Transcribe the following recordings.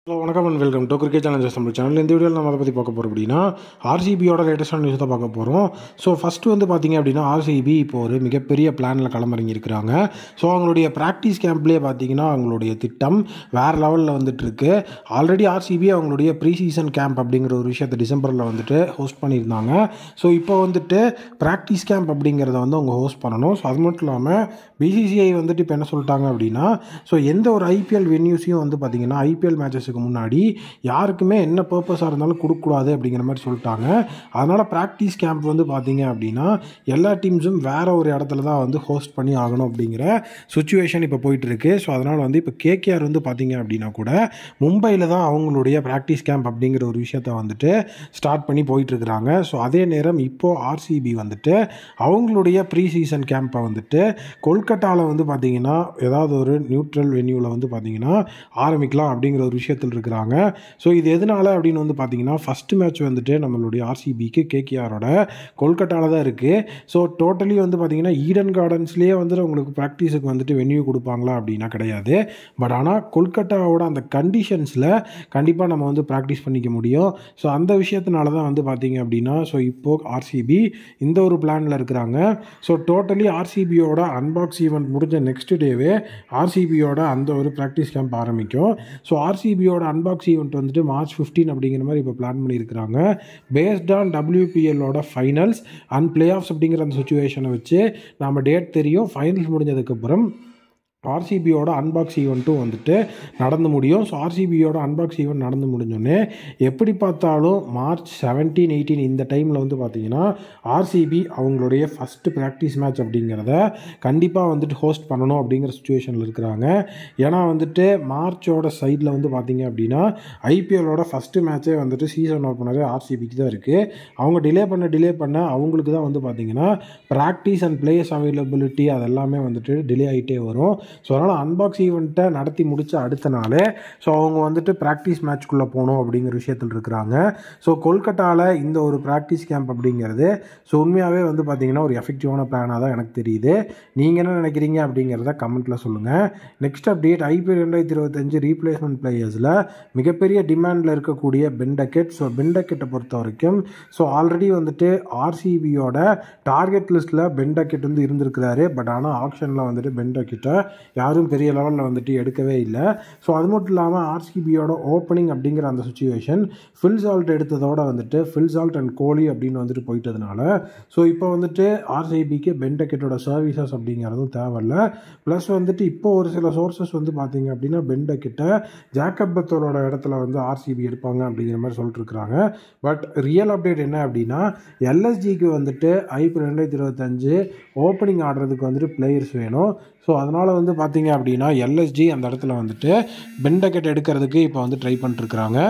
Hello வணக்கம் and welcome to cricket Challengers நம்ம channel. இந்த வீடியோவில் நம்ம அதை பற்றி பார்க்க போகிறோம் அப்படின்னா ஆர்சிபியோட லேட்டஸ்டான நியூஸ் தான் பார்க்க போகிறோம். ஸோ ஃபஸ்ட்டு வந்து பார்த்திங்க அப்படின்னா ஆர்சிபி இப்போ ஒரு மிகப்பெரிய பிளானில் களமிறங்கியிருக்கிறாங்க. ஸோ அவங்களுடைய ப்ராக்டிஸ் கேம்ப்லேயே பார்த்திங்கன்னா அவங்களுடைய திட்டம் வேறு லெவலில் வந்துட்டுருக்கு. ஆல்ரெடி ஆர்சிபி அவங்களுடைய ப்ரீ சீசன் கேம்ப் அப்படிங்கிற ஒரு விஷயத்தை டிசம்பரில் வந்துட்டு ஹோஸ்ட் பண்ணியிருந்தாங்க. ஸோ இப்போ வந்துட்டு ப்ராக்டிஸ் கேம்ப் அப்படிங்கிறத வந்து அவங்க ஹோஸ்ட் பண்ணணும். ஸோ அது மட்டும் இல்லாமல் பிசிசிஐ வந்துட்டு இப்போ என்ன சொல்லிட்டாங்க அப்படின்னா, ஸோ எந்த ஒரு ஐபிஎல் வென்யூஸையும் வந்து பார்த்திங்கன்னா ஐபிஎல் மேட்சஸுக்கு முன்னாடி யாருக்குமே என்ன பர்பஸாக இருந்தாலும் கொடுக்கக்கூடாது அப்படிங்கிற மாதிரி சொல்லிட்டாங்க. அதனால் ப்ராக்டிஸ் கேம்ப் வந்து பார்த்திங்க அப்படின்னா எல்லா டீம்ஸும் வேறு ஒரு இடத்துல தான் வந்து ஹோஸ்ட் பண்ணி ஆகணும் அப்படிங்கிற சுச்சுவேஷன் இப்போ போயிட்டுருக்கு. ஸோ அதனால் வந்து இப்போ கேகேஆர் வந்து பார்த்திங்க அப்படின்னா கூட மும்பையில் தான் அவங்களுடைய ப்ராக்டிஸ் கேம்ப் அப்படிங்கிற ஒரு விஷயத்தை வந்துட்டு ஸ்டார்ட் பண்ணி போயிட்டுருக்குறாங்க. ஸோ அதே நேரம் இப்போது ஆர்சிபி வந்துட்டு அவங்களுடைய ப்ரீ சீசன் கேம்பை வந்துட்டு கொல்கட்டாவில் வந்து பார்த்திங்கன்னா ஏதாவது ஒரு நியூட்ரல் வென்யூவில் வந்து பார்த்திங்கன்னா ஆரம்பிக்கலாம் அப்படிங்கிற ஒரு விஷயத்தில் இருக்கிறாங்க. ஸோ இது எதனால அப்படின்னு வந்து பார்த்திங்கன்னா ஃபஸ்ட்டு மேட்ச் வந்துட்டு நம்மளுடைய ஆர்சிபிக்கு கேகேஆரோட கொல்கட்டாவில் தான் இருக்குது. ஸோ டோட்டலி வந்து பார்த்திங்கன்னா ஈடன் கார்டன்ஸ்லேயே வந்துட்டு உங்களுக்கு ப்ராக்டிஸுக்கு வந்துட்டு வென்யூ கொடுப்பாங்களா அப்படின்னா கிடையாது. பட் ஆனால் கொல்கட்டாவோட அந்த கண்டிஷன்ஸில் கண்டிப்பாக நம்ம வந்து ப்ராக்டிஸ் பண்ணிக்க முடியும். ஸோ அந்த விஷயத்தினால தான் வந்து பார்த்திங்க அப்படின்னா ஸோ இப்போது ஆர்சிபி இந்த ஒரு பிளானில் இருக்கிறாங்க. ஸோ டோட்டலி ஆர்சிபியோட அன்பாக்ஸ் ஈவெண்ட் முடிஞ்ச நெக்ஸ்ட் டேவே ஆர்சிபியோட அந்த ஒரு ப்ராக்டிஸ் கேம்ப் ஆரம்பிக்கும். ஸோ ஆர்சிபியோட அன்பாக்ஸ் ஈவெண்ட் வந்துட்டு March 15 அப்படிங்கிற மாதிரி இப்போ பிளான் பண்ணியிருக்கிறாங்க. பேஸ்ட் ஆன் WPLோட ஃபைனல்ஸ் அண்ட் பிளே ஆஃப்ஸ் அப்படிங்கிற அந்த சுச்சுவேஷனை வச்சு நம்ம டேட் தெரியும். ஃபைனல்ஸ் முடிஞ்சதுக்கப்புறம் ஆர்சிபியோட அன்பாக்ஸ் ஈவெண்ட்டும் வந்துட்டு நடந்து முடியும். ஸோ ஆர்சிபியோட அன்பாக்ஸ் ஈவெண்ட் நடந்து முடிஞ்சோடனே எப்படி பார்த்தாலும் March 17, 18 இந்த டைமில் வந்து பார்த்திங்கன்னா ஆர்சிபி அவங்களுடைய ஃபஸ்ட்டு ப்ராக்டிஸ் மேட்ச் அப்படிங்கிறத கண்டிப்பாக வந்துட்டு ஹோஸ்ட் பண்ணணும் அப்படிங்கிற சுச்சுவேஷனில் இருக்கிறாங்க. ஏன்னா வந்துட்டு மார்ச்சோட சைடில் வந்து பார்த்திங்க அப்படின்னா ஐபிஎல்லோட ஃபஸ்ட்டு மேட்சே வந்துட்டு சீசன் ஓப்பனரே ஆர்சிபிக்கு தான் இருக்குது. அவங்க டிலே பண்ண அவங்களுக்கு தான் வந்து பார்த்திங்கன்னா ப்ராக்டிஸ் அண்ட் பிளேயர்ஸ் அவைலபிலிட்டி அதெல்லாமே வந்துட்டு டிலே ஆகிட்டே வரும். ஸோ அதனால் அன்பாக்ஸ் ஈவெண்ட்டை நடத்தி முடித்த அடுத்த நாள் ஸோ அவங்க வந்துட்டு ப்ராக்டிஸ் மேட்ச்க்குள்ளே போகணும் அப்படிங்கிற விஷயத்தில் இருக்கிறாங்க. ஸோ கொல்கட்டாவில் இந்த ஒரு ப்ராக்டிஸ் கேம்ப் அப்படிங்கிறது ஸோ உண்மையாகவே வந்து பார்த்திங்கன்னா ஒரு எஃபெக்டிவான பிளானாக தான் எனக்கு தெரியுது. நீங்கள் என்ன நினைக்கிறீங்க அப்படிங்கிறத கமெண்ட்டில் சொல்லுங்கள். நெக்ஸ்ட் அப்டேட் ஐபிஎல் 2025 ரீப்ளேஸ்மெண்ட் பிளேயர்ஸில் மிகப்பெரிய டிமாண்டில் இருக்கக்கூடிய பென் டக்கெட். ஸோ பென் டக்கெட்டை பொறுத்த வரைக்கும் ஸோ ஆல்ரெடி வந்துட்டு ஆர்சிபியோட டார்கெட் லிஸ்ட்டில் பென் டக்கெட் வந்து இருந்திருக்கிறாரு. பட் ஆனால் ஆக்ஷனில் வந்துட்டு பென் டக்கெட்டை யாரும் பெரிய லெவலில் வந்துட்டு எடுக்கவே இல்லை. ஸோ அது மட்டும் இல்லாமல் ஆர்சிபியோட ஓப்பனிங் அப்படிங்கிற அந்த சுச்சுவேஷன் ஃபில் சால்ட் எடுத்ததோடு வந்துட்டு ஃபில் சால்ட் அண்ட் கோலி அப்படின்னு வந்துட்டு போயிட்டதுனால ஸோ இப்போ வந்துட்டு ஆர்சிபிக்கு பென் டக்கெட்டோட சர்வீசஸ் அப்படிங்கிறதும் தேவையில்லை. ப்ளஸ் வந்துட்டு இப்போ ஒரு சில சோர்சஸ் வந்து பார்த்திங்க அப்படின்னா பென் டக்கெட்டை ஜேக்கப் பத்தலோட இடத்துல வந்து ஆர்சிபி எடுப்பாங்க அப்படிங்கிற மாதிரி சொல்லிட்டு இருக்கிறாங்க. பட் ரியல் அப்டேட் என்ன அப்படின்னா எல்எஸ்ஜிக்கு வந்துட்டு ஐபிஎல் 2025 ஓப்பனிங் ஆடுறதுக்கு வந்துட்டு பிளேயர்ஸ் வேணும். ஸோ அதனால் வந்து பார்த்திங்க அப்படின்னா எல்எஸ்ஜி அந்த இடத்துல வந்துட்டு பென் டக்கெட் எடுக்கிறதுக்கு இப்போ வந்து ட்ரை பண்ணிட்டுருக்குறாங்க.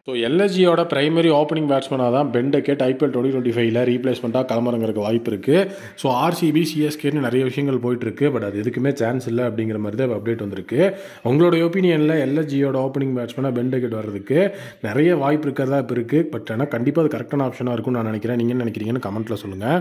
ஸோ எல்எஸ்ஜியோட பிரைமரி ஓப்பனிங் பேட்ஸ்மேனாக தான் பென் டக்கெட் ஐபிஎல் 2025 ரீப்ளேஸ்மெண்ட்டாக களமிறங்கிறதுக்கு வாய்ப்பு இருக்குது. ஸோ ஆர்சிபி சிஎஸ்கேன்னு நிறைய விஷயங்கள் போயிட்டுருக்கு. பட் அது எதுக்குமே சான்ஸ் இல்லை அப்படிங்கிற மாதிரி தான் அப்டேட் வந்திருக்கு. உங்களோட ஒப்பீனியனில் எல்எஸ்ஜியோட ஓப்பனிங் பேட்ஸ்மேனாக பென் டக்கெட் வர்றதுக்கு நிறைய வாய்ப்பு இருக்கிறதா இப்போ இருக்குது. பட் ஆனால் கண்டிப்பாக அது கரெக்டான ஆப்ஷனாக இருக்கும்னு நான் நினைக்கிறேன். நீங்கள் என்ன நினைக்கிறீங்கன்னு கமெண்ட்டில் சொல்லுங்கள்.